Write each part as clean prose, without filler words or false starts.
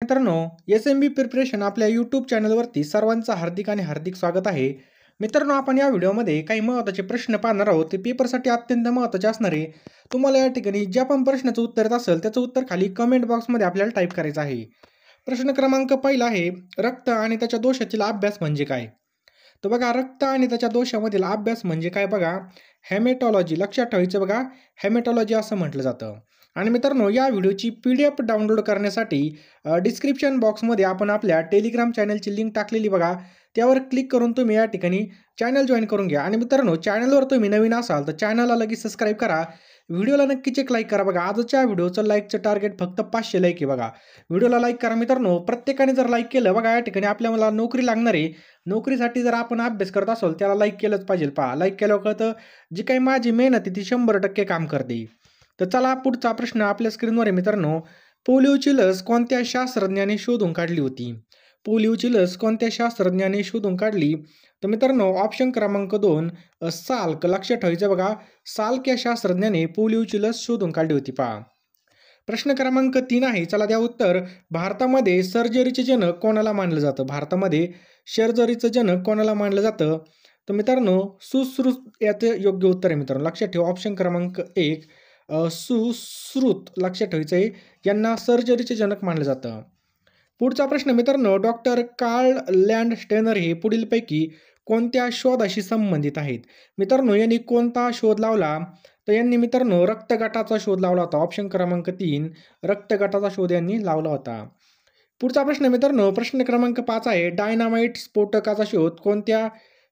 मित्रांनो, एस-एम-बी प्रिपरेशन आपल्या यूट्यूब चॅनलवरती सर्वांचं हार्दिक आणि हार्दिक स्वागत आहे. मित्रांनो, आपण या व्हिडिओमध्ये काही महत्त्वाचे प्रश्न पाहणार आहोत. ते पेपरसाठी अत्यंत महत्त्वाचे असणार आहे. तुम्हाला या ठिकाणी ज्या पण प्रश्नाचं उत्तर येत असेल, त्याचं उत्तर खाली कमेंट बॉक्समध्ये आपल्याला टाईप करायचं आहे. प्रश्न क्रमांक पहिला आहे, रक्त आणि त्याच्या दोषातील अभ्यास म्हणजे काय? तर बघा, रक्त आणि त्याच्या दोषामधील अभ्यास म्हणजे काय बघा, हेमेटॉलॉजी. लक्षात ठेवायचं बघा, हेमेटॉलॉजी असं म्हटलं जातं. आणि मित्रांनो, या व्हिडिओची PDF डाउनलोड करण्यासाठी डिस्क्रिप्शन बॉक्समध्ये आपण आपल्या टेलिग्राम चॅनलची लिंक टाकलेली बघा. त्यावर क्लिक करून तुम्ही या ठिकाणी चॅनल जॉइन करून घ्या. आणि मित्रांनो, चॅनलवर तुम्ही नवीन असाल तर चॅनलला लगेच सबस्क्राईब करा. व्हिडिओला नक्कीच एक लाईक करा बघा. आजच्या व्हिडिओचं लाईकचं टार्गेट फक्त 500 लाईक आहे बघा. व्हिडिओला लाईक करा मित्रांनो. प्रत्येकाने जर लाईक केलं बघा, या ठिकाणी आपल्याला नोकरी लागणार आहे. नोकरीसाठी जर आपण अभ्यास करत असाल त्याला लाईक केलंच पाहिजे. पहा, लाईक केल्यावर कळतं जी काही माझी मेहनत आहे ती 100% काम करते. तर चला, पुढचा प्रश्न आपल्या स्क्रीनवर आहे मित्रांनो. पोलिओची लस कोणत्या शास्त्रज्ञाने शोधून काढली होती? पोलिओची लस कोणत्या शास्त्रज्ञाने शोधून काढली? तर मित्रांनो, ऑप्शन क्रमांक 2 साल्क. लक्षात ठेवायचं बघा, साल्क या शास्त्रज्ञाने पोलिओची लस शोधून काढली होती. पहा, प्रश्न क्रमांक 3 आहे, चला द्या उत्तर. भारतामध्ये सर्जरीचे जनक कोणाला मानलं जातं? भारतामध्ये सर्जरीचं जनक कोणाला मानलं जातं? तर मित्रांनो, सुश्रुत याचं योग्य उत्तर आहे मित्रांनो. लक्षात ठेवा, ऑप्शन क्रमांक 1 सुश्रुत. लक्षात ठेवायचं आहे, यांना सर्जरीचे जनक मानलं जातं. पुढचा प्रश्न मित्रांनो, डॉक्टर कार्ल लँडस्टेनर हे पुढीलपैकी कोणत्या शोधाशी संबंधित आहेत? मित्रांनो, यांनी कोणता शोध लावला? तर यांनी मित्रांनो रक्तगटाचा शोध लावला होता. ऑप्शन क्रमांक 3 रक्तगटाचा शोध यांनी लावला होता. पुढचा प्रश्न मित्रांनो, प्रश्न क्रमांक 5 आहे, डायनामाइट स्फोटकाचा शोध कोणत्या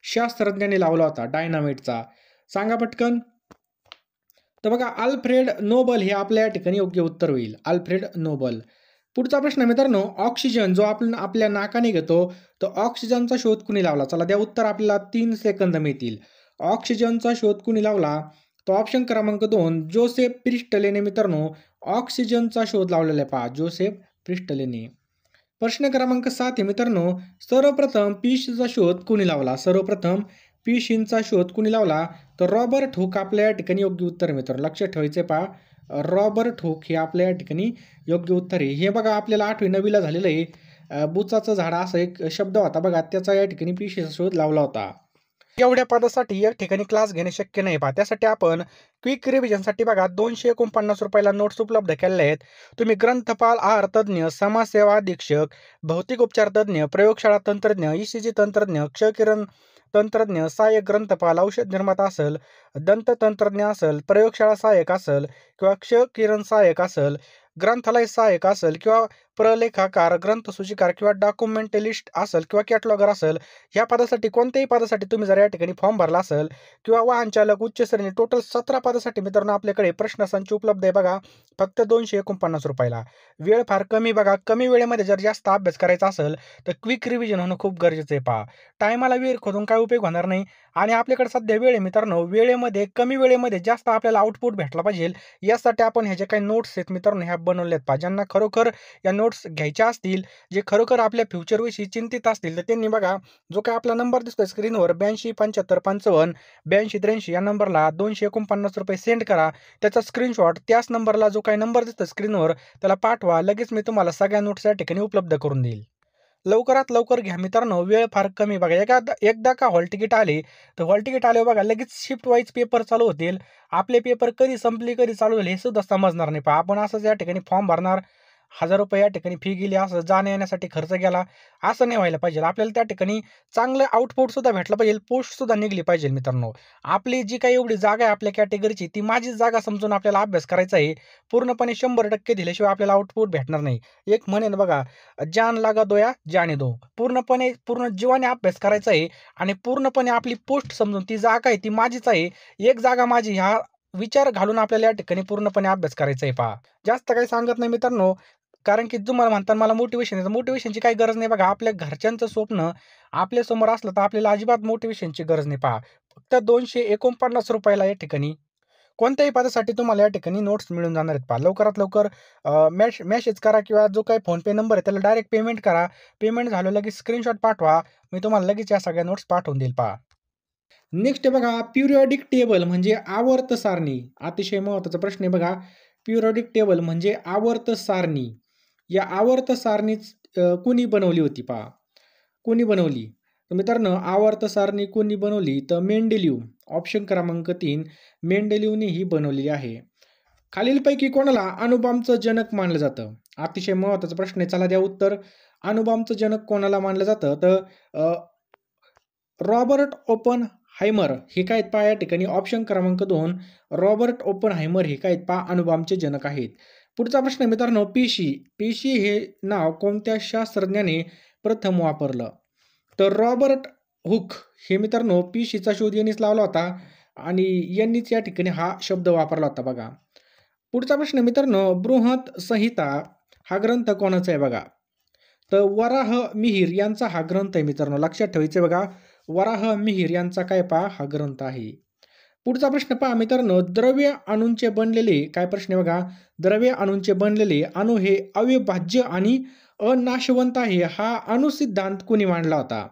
शास्त्रज्ञाने लावला होता? डायनामाइटचा सांगा पटकन. तर बघा, अल्फ्रेड नोबल हे आपल्या या ठिकाणी योग्य उत्तर होईल. Alfred Nobel. पुढचा प्रश्न मित्रांनो, ऑक्सिजन जो आपण आपल्या नाकाने घेतो, तर ऑक्सिजनचा शोध कुणी लावला? चला द्या उत्तर, आपल्याला 3 सेकंद मिळतील. ऑक्सिजनचा शोध कुणी लावला? तो ऑप्शन क्रमांक 2 जोसेफ प्रिस्टलेने मित्रांनो ऑक्सिजनचा शोध लावलेला आहे. पहा, जोसेफ प्रिस्टलेने. प्रश्न क्रमांक 7 आहे मित्रांनो, सर्वप्रथम पिशीचा शोध कुणी लावला? सर्वप्रथम पिशींचा शोध कुणी लावला? तर रॉबर्ट हुक आपल्या या ठिकाणी योग्य उत्तर आहे मित्रांनो. लक्षात ठेवायचे. पहा, रॉबर्ट हुक हे आपल्या या ठिकाणी योग्य उत्तर आहे. हे बघा, आपल्याला 8वी 9वीला झालेलं आहे. बुचाचं झाड असा एक शब्द होता बघा, त्याचा या ठिकाणी पिशीचा शोध लावला होता. एवढ्या पदासाठी या ठिकाणी क्लास घेणे शक्य नाही. पहा, त्यासाठी आपण क्विक रिव्हिजनसाठी बघा 249 रुपयाला नोट्स उपलब्ध केलेल्या आहेत. तुम्ही ग्रंथपाल, आहार तज्ज्ञ, समाजसेवा अधीक्षक, भौतिक उपचार तज्ज्ञ, प्रयोगशाळा तंत्रज्ञ, ECG तंत्रज्ञ, क्षकिरण तंत्रज्ञ, सहाय्यक ग्रंथपाल, औषध निर्माता असेल, दंत तंत्रज्ञ असेल, प्रयोगशाळा सहाय्यक असेल किंवा क्षकिरण सहाय्यक असेल, ग्रंथालय सहाय्यक असेल किंवा प्रलेखाकार, ग्रंथसूचीकार किंवा डॉक्युमेंटलिस्ट असेल किंवा कॅटलॉगर असेल, ह्या पदासाठी कोणत्याही पदासाठी तुम्ही जर या ठिकाणी फॉर्म भरला असेल किंवा वाहन चालक उच्च श्रेणी, टोटल 17 पदासाठी मित्रांनो आपल्याकडे प्रश्नसंच उपलब्ध आहे बघा, फक्त 249 रुपयाला. वेळ फार कमी बघा. कमी वेळेमध्ये जर जास्त अभ्यास करायचा असेल तर क्विक रिव्हिजन होणं खूप गरजेचं आहे. पहा, टायमाला वेळ खोदून काय उपयोग होणार नाही. आणि आपल्याकडे सध्या वेळ आहे मित्रांनो, वेळेमध्ये कमी वेळेमध्ये जास्त आपल्याला आउटपुट भेटला पाहिजे, यासाठी आपण ह्या ज्या काही नोट्स आहेत मित्रांनो ह्या बनवल्यात. पहा, ज्यांना खरोखर या नोट्स घ्यायच्या असतील, जे खरोखर आपल्या फ्युचरविषयी चिंतित असतील, तर त्यांनी बघा, जो काय आपला नंबर दिसतोय स्क्रीनवर 82 75 55 82 83 या नंबरला 249 रुपये सेंड करा. त्याचा स्क्रीनशॉट त्याच नंबरला जो काही नंबर दिसतो स्क्रीनवर त्याला पाठवा. लगेच मी तुम्हाला सगळ्या नोट्स या ठिकाणी उपलब्ध करून देईल. लवकरात लवकर घ्या मित्रांनो, वेळ फार कमी बघा. एकदा का हॉल तिकीट आले तर हॉल तिकीट आल्यावर बघा लगेच शिफ्ट वाईज पेपर चालू होतील. आपले पेपर कधी संपले कधी चालू झाले हे सुद्धा समजणार नाही. पहा, आपण असंच या ठिकाणी फॉर्म भरणार, 1000 रुपये या ठिकाणी फी गेली, असं जाण्या येण्यासाठी खर्च गेला, असं नाही व्हायला पाहिजे. आपल्याला त्या ठिकाणी चांगलं आउटपुट सुद्धा भेटलं पाहिजे, पोस्ट सुद्धा निघली पाहिजे मित्रांनो. आपली जी काही एवढी जागा आहे आपल्या कॅटेगरीची, ती माझीच जागा समजून आपल्याला अभ्यास करायचा आहे. पूर्णपणे 100% दिल्याशिवाय आपल्याला आउटपुट भेटणार नाही. एक म्हणेन बघा, जान लागा दोया जाने दो. पूर्ण जीवाने अभ्यास करायचा आहे आणि पूर्णपणे आपली पोस्ट समजून ती जागा आहे ती माझीच आहे, एक जागा माझी, ह्या विचार घालून आपल्याला या ठिकाणी पूर्णपणे अभ्यास करायचा आहे. पहा, जास्त काही सांगत नाही मित्रांनो, कारण की तुम्हाला म्हणतात मला मोटिवेशन आहे, मोटिवेशनची काही गरज नाही बघा. आपल्या घरच्यांचं स्वप्न आपल्या समोर असलं तर आपल्याला अजिबात मोटिवेशनची गरज नाही. पहा, फक्त 249 रुपयाला या ठिकाणी कोणत्याही पदासाठी तुम्हाला या ठिकाणी नोट्स मिळून जाणार आहेत. पहा, लवकरात लवकर मेसेज करा किंवा जो काही फोनपे नंबर आहे त्याला डायरेक्ट पेमेंट करा. पेमेंट झालं लगेच स्क्रीनशॉट पाठवा, मी तुम्हाला लगेच या सगळ्या नोट्स पाठवून देईल. पहा, नेक्स्ट बघा, पिरियॉडिक टेबल म्हणजे आवर्त सारणी. अतिशय महत्त्वाचा प्रश्न आहे बघा. पिरियॉडिक टेबल म्हणजे आवर्त सारणी. या आवर्त सारणीच कोणी बनवली होती पहा. कोणी बनवली? तर मित्रांनो आवर्त सारणी कोणी बनवली? तर मेंडेलिव्ह. ऑप्शन क्रमांक 3 मेंडेलिव्हने ही बनवलेली आहे. खालीलपैकी कोणाला अणुबॉम्बचं जनक मानलं जातं? अतिशय महत्त्वाचा प्रश्न आहे. चला द्या उत्तर. अणुबॉम्बचं जनक कोणाला मानलं जातं? तर रॉबर्ट ओपनहायमर हे काय आहेत पहा या ठिकाणी ऑप्शन क्रमांक 2 रॉबर्ट ओपनहायमर हे काय आहेत पहा अणुबॉम्बचे जनक आहेत. पुढचा प्रश्न मित्रांनो पेशी हे नाव कोणत्या शास्त्रज्ञाने प्रथम वापरलं? तर रॉबर्ट हुक हे मित्रांनो पेशीचा शोध यांनीच लावला होता आणि यांनीच या ठिकाणी हा शब्द वापरला होता बघा. पुढचा प्रश्न मित्रांनो बृहत संहिता हा ग्रंथ कोणाचा आहे बघा? तर वराह मिहिर यांचा हा ग्रंथ आहे मित्रांनो. लक्षात ठेवायचं बघा. वराह मिहिर यांचा काय पहा हा ग्रंथ आहे. पुढचा प्रश्न पहा मित्रांनो द्रव्य अणूंचे बनलेले काय प्रश्न आहे बघा. द्रव्य अणूंचे बनलेले अणू हे अविभाज्य आणि अनाशवंत आहे हा अणुसिद्धांत कोणी मांडला होता?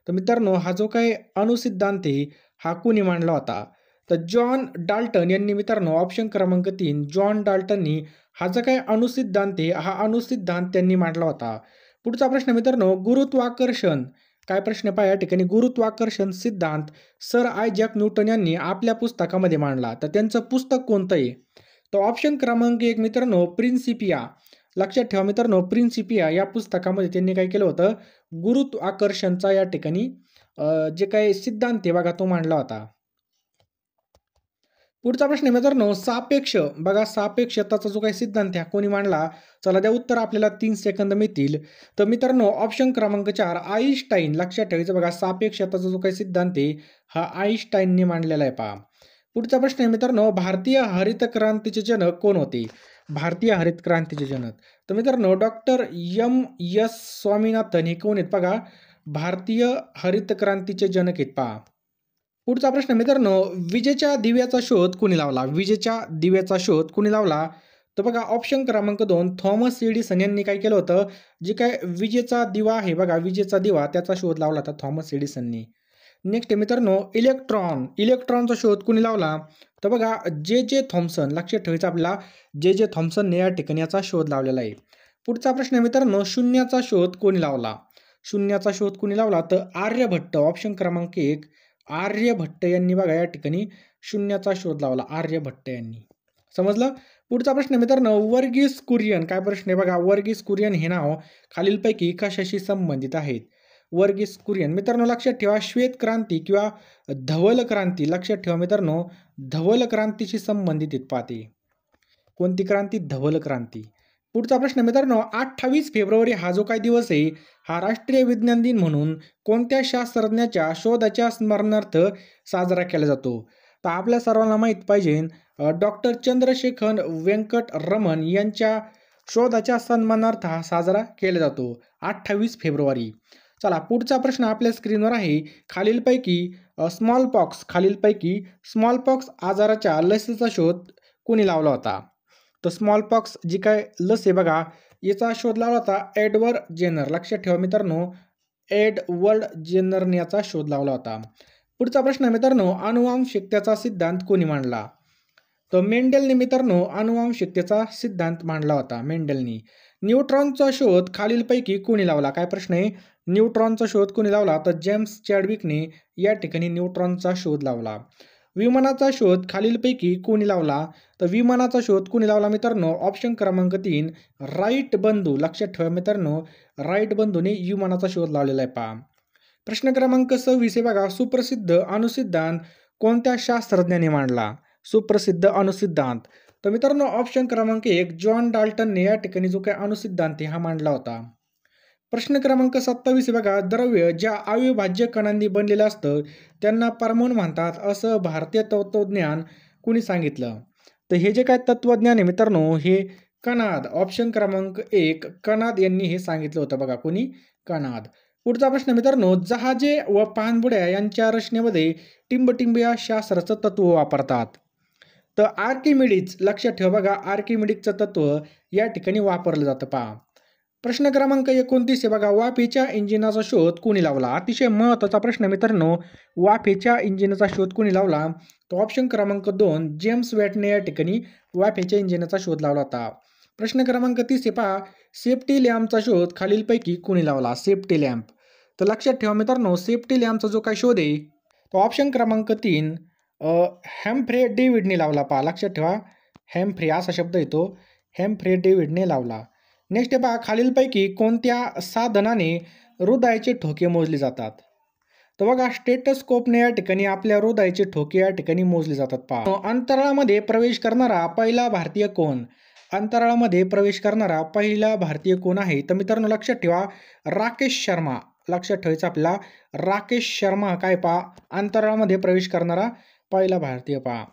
तर मित्रांनो हा जो काही अणुसिद्धांत आहे हा कोणी मांडला होता? तर जॉन डाल्टन यांनी मित्रांनो ऑप्शन क्रमांक 3 जॉन डाल्टननी हा जो काही अणुसिद्धांत आहे हा अणुसिद्धांत त्यांनी मांडला होता. पुढचा प्रश्न मित्रांनो गुरुत्वाकर्षण काय प्रश्न पहा या ठिकाणी गुरुत्वाकर्षण सिद्धांत सर आयझॅक न्यूटन यांनी आपल्या पुस्तकामध्ये मांडला. तर त्यांचं पुस्तक कोणतं आहे? तर ऑप्शन क्रमांक 1 मित्रांनो प्रिन्सिपिया. लक्षात ठेवा मित्रांनो प्रिन्सिपिया या पुस्तकामध्ये त्यांनी काय केलं होतं गुरुत्वाकर्षणचा या ठिकाणी जे काही सिद्धांत आहे बघा तो मांडला होता. पुढचा प्रश्न आहे मित्रांनो सापेक्ष बघा सापेक्षताचा जो काही सिद्धांत आहे कोणी मांडला? चला द्या उत्तर आपल्याला 3 सेकंद मिळतील. तर मित्रांनो ऑप्शन क्रमांक 4 आईन्स्टाईन. लक्षात ठेवायचं बघा सापेक्षताचा जो काही सिद्धांत आहे हा आईन्स्टाईनने मांडलेला आहे पहा. पुढचा प्रश्न आहे मित्रांनो भारतीय हरित क्रांतीचे जनक कोण होते? भारतीय हरित क्रांतीचे जनक तर मित्रांनो डॉक्टर M.S. स्वामीनाथन हे कोण आहेत बघा भारतीय हरित क्रांतीचे जनक आहेत पहा. पुढचा प्रश्न मित्रांनो विजेच्या दिव्याचा शोध कोणी लावला? विजेच्या दिव्याचा शोध कोणी लावला? तर बघा ऑप्शन क्रमांक 2 थॉमस एडिसन यांनी काय केलं होतं जे काय विजेचा दिवा आहे बघा विजेचा दिवा त्याचा शोध लावला होता थॉमस एडिसननी. नेक्स्ट मित्रांनो इलेक्ट्रॉनचा शोध कोणी लावला? तर बघा जे थॉम्सन. लक्षात ठेवायचं आपल्याला जे थॉम्सनने या ठिकाणी याचा शोध लावलेला आहे. पुढचा प्रश्न मित्रांनो शून्याचा शोध कोणी लावला? शून्याचा शोध कोणी लावला? तर आर्यभट्ट. ऑप्शन क्रमांक 1 आर्यभट्ट यांनी बघा या ठिकाणी शून्याचा शोध लावला आर्यभट्ट यांनी. समजलं? पुढचा प्रश्न मित्रांनो वर्गीस कुरियन काय प्रश्न आहे बघा वर्गीस कुरियन हे नाव खालीलपैकी कशाशी संबंधित आहेत? वर्गीस कुरियन मित्रांनो लक्षात ठेवा श्वेत क्रांती किंवा धवल क्रांती. लक्षात ठेवा मित्रांनो धवल क्रांतीशी संबंधित आहेत पाहते. कोणती क्रांती? धवल क्रांती. पुढचा प्रश्न मित्रांनो 28 फेब्रुवारी हा जो काही दिवस आहे हा राष्ट्रीय विज्ञान दिन म्हणून कोणत्या शास्त्रज्ञाच्या शोधाच्या स्मरणार्थ साजरा केला जातो? तर आपल्या सर्वांना माहीत पाहिजे डॉक्टर चंद्रशेखर वेंकट रमण यांच्या शोधाच्या सन्मानार्थ हा साजरा केला जातो 28 फेब्रुवारी. चला पुढचा प्रश्न आपल्या स्क्रीनवर आहे खालीलपैकी स्मॉल पॉक्स आजाराच्या लसीचा शोध कोणी लावला होता? तर स्मॉल पॉक्स जी काय लस आहे बघा याचा शोध लावला होता एडवर्ड जेनर. लक्षात ठेवा मित्रांनो एडवर्ड जेनरने याचा शोध लावला होता. पुढचा प्रश्न मित्रांनो अनुवांशिकतेचा सिद्धांत कोणी मांडला? तर मेंडेलने मित्रांनो अनुवांशिकतेचा सिद्धांत मांडला होता मेंडेलनी. न्यूट्रॉनचा शोध खालीलपैकी कोणी लावला? काय प्रश्न आहे? न्यूट्रॉनचा शोध कोणी लावला? तर जेम्स चॅडविकने या ठिकाणी न्यूट्रॉनचा शोध लावला. विमानाचा शोध खालीलपैकी कोणी लावला? तर विमानाचा शोध कोणी लावला मित्रांनो ऑप्शन क्रमांक 3 राईट बंधू. लक्षात ठेवा मित्रांनो राईट बंधूने विमानाचा शोध लावलेला आहे पहा. प्रश्न क्रमांक 26 आहे बघा सुप्रसिद्ध अणुसिद्धांत कोणत्या शास्त्रज्ञाने मांडला? सुप्रसिद्ध अणुसिद्धांत तर मित्रांनो ऑप्शन क्रमांक 1 जॉन डाल्टनने या ठिकाणी जो काही अणुसिद्धांत आहे हा मांडला होता. प्रश्न क्रमांक 27 बघा द्रव्य ज्या अविभाज्य कणांनी बनलेलं असतं त्यांना परमाणू म्हणतात असं भारतीय तत्वज्ञान कुणी सांगितलं? तर हे जे काय तत्वज्ञान आहे मित्रांनो हे कणाद. ऑप्शन क्रमांक 1 कणाद यांनी हे सांगितलं होतं बघा कोणी? कणाद. पुढचा प्रश्न मित्रांनो जहाजे व पाणबुड्या यांच्या रचनेमध्ये टिंबटिंबिया शास्त्राचं तत्व वापरतात. तर आर्किमिडीज. लक्षात ठेवा बघा आर्किमिडीजचं तत्व या ठिकाणी वापरलं जातं पहा. प्रश्न क्रमांक 29 बघा वाफेच्या इंजिनाचा शोध कोणी लावला? अतिशय महत्त्वाचा प्रश्न मित्रांनो वाफेच्या इंजिनाचा शोध कोणी लावला? तो ऑप्शन क्रमांक 2 जेम्स वॅटने या ठिकाणी वाफेच्या इंजिनाचा शोध लावला होता. प्रश्न क्रमांक 30 आहे पहा, सेफ्टी लॅम्पचा शोध खालीलपैकी कोणी लावला? Safety lamp. तर लक्षात ठेवा मित्रांनो, सेफ्टी लॅम्पचा जो काय शोध आहे तो ऑप्शन क्रमांक 3 हॅम्फ्रे डेव्हिडने लावला. पहा लक्षात ठेवा, हॅम्फ्रे असा शब्द येतो, हॅम्फ्रे डेव्हिडने लावला. नेक्स्ट आहे पहा, खालीलपैकी कोणत्या साधनाने हृदयाचे ठोके मोजले जातात? तर बघा, स्टेटस्कोपने या ठिकाणी आपल्या हृदयाचे ठोके या ठिकाणी मोजले जातात. पहा, अंतराळामध्ये प्रवेश करणारा पहिला भारतीय कोण? अंतराळामध्ये प्रवेश करणारा पहिला भारतीय कोण आहे? तर मित्रांनो लक्षात ठेवा, राकेश शर्मा. लक्षात ठेवायचं आपल्याला, राकेश शर्मा काय पहा, अंतराळामध्ये प्रवेश करणारा पहिला भारतीय. पहा,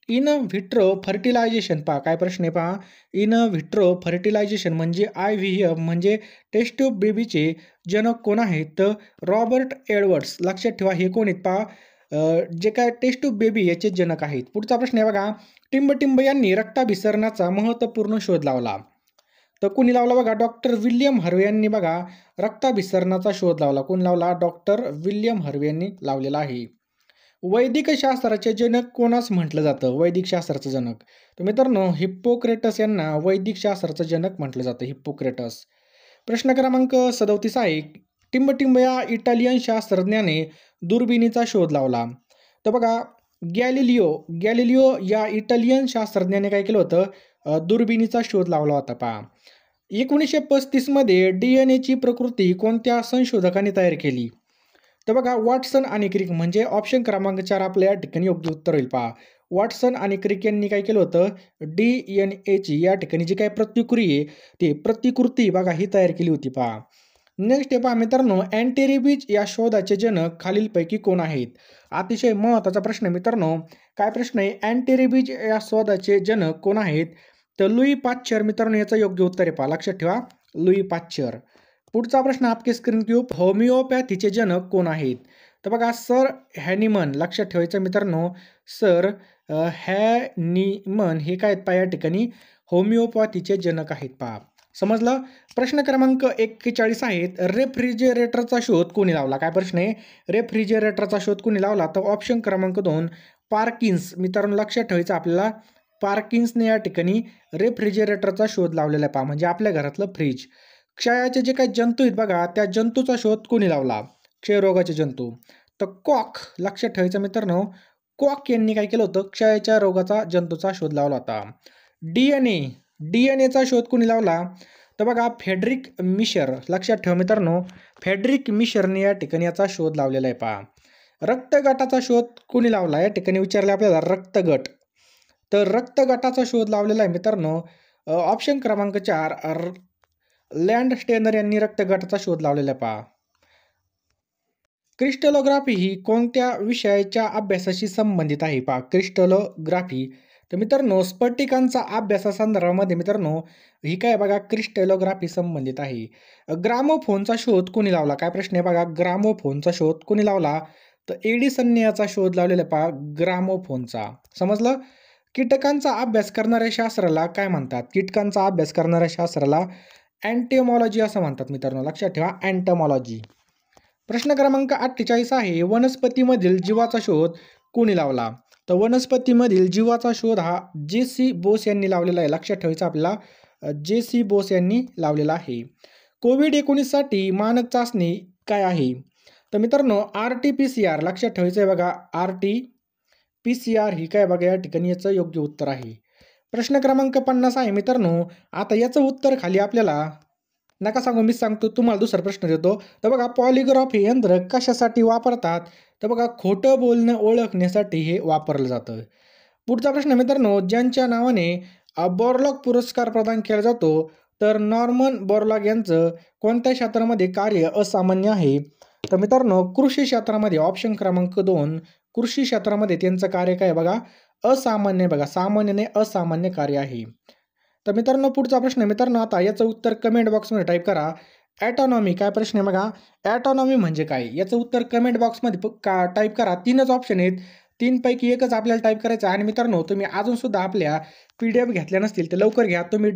इन व्हिट्रो फर्टिलायझेशन. पहा काय प्रश्न आहे पहा, इन व्हिट्रो फर्टिलायझेशन म्हणजे IVF म्हणजे टेस्ट ट्यूब बेबीचे जनक कोण आहेत? तर रॉबर्ट एडवर्ड्स. लक्षात ठेवा, हे कोण आहेत पहा, जे काय टेस्ट ट्यूब बेबी याचे जनक आहेत. पुढचा प्रश्न आहे बघा, टिंबटिंब यांनी रक्ताभिसरणाचा महत्त्वपूर्ण शोध लावला. तर कोणी लावला? बघा, डॉक्टर विल्यम हार्वे यांनी बघा रक्ताभिसरणाचा शोध लावला. कोण लावला? डॉक्टर विल्यम हार्वे यांनी लावलेला आहे. वैदिक शास्त्राचे जनक कोणास म्हटलं जातं? वैदिक शास्त्राचं जनक. तर मित्रांनो, हिप्पोक्रेटस यांना वैदिक शास्त्राचं जनक म्हटलं जातं, हिप्पोक्रेटस. प्रश्न क्रमांक 37 आहे, टिंबटिंब या इटालियन शास्त्रज्ञाने दुर्बिणीचा शोध लावला. तर बघा, गॅलिलिओ या इटालियन शास्त्रज्ञाने काय केलं होतं? दुर्बिणीचा शोध लावला होता. पहा, 1935 मध्ये DNA ची प्रकृती कोणत्या संशोधकाने तयार केली? तर बघा, वॉटसन आणि क्रिक म्हणजे ऑप्शन क्रमांक 4 आपल्या या ठिकाणी योग्य उत्तर होईल. पहा, वॉटसन आणि क्रिक यांनी काय केलं होतं? DNA ची या ठिकाणी जी काय प्रतिकृती आहे ती प्रतिकृती बघा ही तयार केली होती. पहा, नेक्स्ट आहे पहा मित्रांनो, अँटीरेबीज या शोधाचे जनक खालीलपैकी कोण आहेत? अतिशय महत्त्वाचा प्रश्न मित्रांनो. काय प्रश्न आहे? अँटीरेबीज या शोधाचे जनक कोण आहेत? तर लुई पाश्चर. मित्रांनो याचं योग्य उत्तर आहे. पहा लक्षात ठेवा, लुई पाश्चर. पुढचा प्रश्न आपके स्क्रीन की ऊपर, होमिओपॅथीचे जनक कोण आहेत? तर बघा, सर हॅनिमन. लक्षात ठेवायचं मित्रांनो, सर हॅनिमन हे काय आहेत पहा या ठिकाणी होमिओपॅथीचे जनक आहेत. पहा समजलं. प्रश्न क्रमांक 41 आहेत, रेफ्रिजरेटरचा शोध कोणी लावला? काय प्रश्न आहे? रेफ्रिजरेटरचा शोध कोणी लावला? तर ऑप्शन क्रमांक 2 पार्किन्स. मित्रांनो लक्षात ठेवायचं आपल्याला, पार्किन्सने या ठिकाणी रेफ्रिजरेटरचा शोध लावलेला आहे. पहा म्हणजे आपल्या घरातलं फ्रीज. क्षयाचे जे काही जंतू आहेत बघा, त्या जंतूचा शोध कोणी लावला? क्षयरोगाचे जंतू. तर कॉक. लक्षात ठेवायचं मित्रांनो, कॉक यांनी काय केलं होतं? क्षयाच्या रोगाचा जंतूचा शोध लावला होता. DNA चा शोध कोणी लावला? तर बघा, फेडरिक मिशर. लक्षात ठेवा मित्रांनो, फेडरिक मिशरने या ठिकाणी याचा शोध लावलेला आहे. पहा, रक्तगटाचा शोध कोणी लावला? या ठिकाणी विचारले आपल्याला रक्तगट. तर रक्तगटाचा शोध लावलेला आहे मित्रांनो, ऑप्शन क्रमांक 4 लँडस्टेनर यांनी रक्तगटाचा शोध लावलेला आहे. पहा, क्रिस्टलोग्राफी ही कोणत्या विषयाच्या अभ्यासाशी संबंधित आहे? पहा, क्रिस्टलोग्राफी. तर मित्रांनो, स्फटिकांचा अभ्यासासंदर्भामध्ये मित्रांनो ही काय बघा, क्रिस्टलोग्राफी संबंधित आहे. ग्रामोफोनचा शोध कोणी लावला? काय प्रश्न आहे बघा, ग्रामोफोनचा शोध कोणी लावला? तर एडिसनने याचा शोध लावलेला आहे. पहा, ग्रामोफोनचा. समजलं. कीटकांचा अभ्यास करणाऱ्या शास्त्राला काय म्हणतात? कीटकांचा अभ्यास करणाऱ्या शास्त्राला एंटोमॉलॉजी असं म्हणतात. मित्रांनो लक्षात ठेवा, एंटोमॉलॉजी. प्रश्न क्रमांक 48 आहे, वनस्पतीमधील जीवाचा शोध कोणी लावला? तर वनस्पतीमधील जीवाचा शोध हा JC बोस यांनी लावलेला आहे. लक्षात ठेवायचं आपल्याला, JC बोस यांनी लावलेला आहे. कोविड-19 साठी मानक चाचणी काय आहे? तर मित्रांनो RT-PCR. लक्षात ठेवायचं आहे बघा, RT-PCR ही काय बघा या ठिकाणी याचं योग्य उत्तर आहे. प्रश्न क्रमांक 50 आहे मित्रांनो. आता याचं उत्तर खाली आपल्याला नका सांगू, मीच सांगतो. तुम्हाला दुसरा प्रश्न देतो. तर बघा, पॉलिग्राफ हे यंत्र कशासाठी वापरतात? तर बघा, खोटं बोलणं ओळखण्यासाठी हे वापरलं जातं. पुढचा प्रश्न मित्रांनो, ज्यांच्या नावाने बोरलॉग पुरस्कार प्रदान केला जातो, तर नॉर्मन बोरलॉग यांचं कोणत्या क्षेत्रामध्ये कार्य असामान्य आहे? तर मित्रांनो कृषी क्षेत्रामध्ये. ऑप्शन क्रमांक 2 कृषी क्षेत्रामध्ये त्यांचं कार्य काय बघा, असामान्य. बघा, सामान्य असामान्य कार्य आहे. तर मित्रांनो पुढचा प्रश्न मित्रांनो, आता याचं उत्तर कमेंट बॉक्समध्ये टाईप करा. ॲटॉनॉमी. काय प्रश्न आहे बघा, ॲटॉनॉमी म्हणजे काय? याचं उत्तर कमेंट बॉक्समध्ये टाईप करा. 3च ऑप्शन आहेत, 3 पैकी एकच आपल्याला टाईप करायचं आहे. आणि मित्रांनो तुम्ही अजूनसुद्धा आपल्या PDF घेतल्या नसतील तर लवकर घ्या. तुम्ही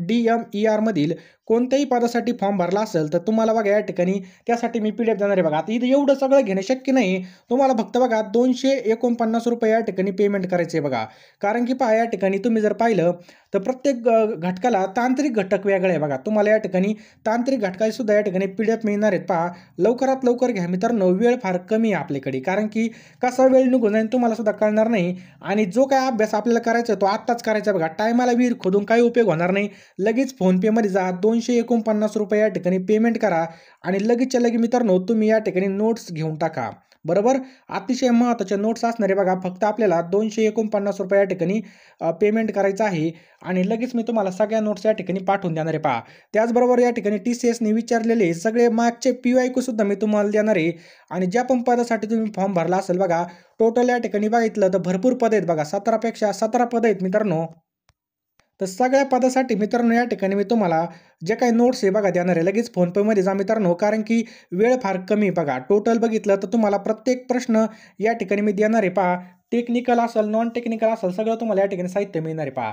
DMER मधील कोणत्याही पदासाठी फॉर्म भरला असेल तर तुम्हाला बघा या ठिकाणी त्यासाठी मी PDF देणार आहे. बघा, आता इथं एवढं सगळं घेणं शक्य नाही. तुम्हाला फक्त बघा 249 रुपये या ठिकाणी पेमेंट करायचं आहे. बघा, कारण की पहा या ठिकाणी तुम्ही जर पाहिलं तर प्रत्येक घटकाला तांत्रिक घटक वेगळे आहे बघा. तुम्हाला या ठिकाणी तांत्रिक घटकाची सुद्धा या ठिकाणी PDF मिळणार आहेत पहा. लवकरात लवकर घ्या मित्रांनो, वेळ फार कमी आहे आपल्याकडे. कारण की कसा वेळ निघून जाईल तुम्हाला सुद्धा कळणार नाही आणि जो काही अभ्यास आपल्याला करायचा आहे तो आत्ताच करायचा बघा. टायमाला विहीर खोदून काही उपयोग होणार नाही. लगेच फोनपेमध्ये जा, ₹249 या ठिकाणी पेमेंट करा आणि लगेचच्या लगे मित्रांनो तुम्ही या ठिकाणी नोट्स घेऊन टाका. बरोबर. अतिशय महत्त्वाच्या नोट्स असणार आहे बघा. फक्त आपल्याला ₹249 या ठिकाणी पेमेंट करायचं आहे आणि लगेच मी तुम्हाला सगळ्या नोट्स या ठिकाणी पाठवून देणार आहे पहा. त्याचबरोबर या ठिकाणी TCSने विचारलेले सगळे मागचे PYQ सुद्धा मी तुम्हाला देणार आहे आणि ज्या पण पदासाठी तुम्ही फॉर्म भरला असेल बघा, टोटल या ठिकाणी बघितलं तर भरपूर पद आहेत बघा. 17 पेक्षा 17 पद आहेत मित्रांनो. तर सगळ्या पदासाठी मित्रांनो या ठिकाणी मी तुम्हाला जे काही नोट्स आहे बघा देणार आहे. लगेच फोनपेमध्ये जा मित्रांनो, कारण की वेळ फार कमी आहे बघा. टोटल बघितलं तर तुम्हाला प्रत्येक प्रश्न या ठिकाणी मी देणार आहे पहा. टेक्निकल असेल, नॉन टेक्निकल असेल, सगळं तुम्हाला या ठिकाणी साहित्य मिळणार आहे पहा.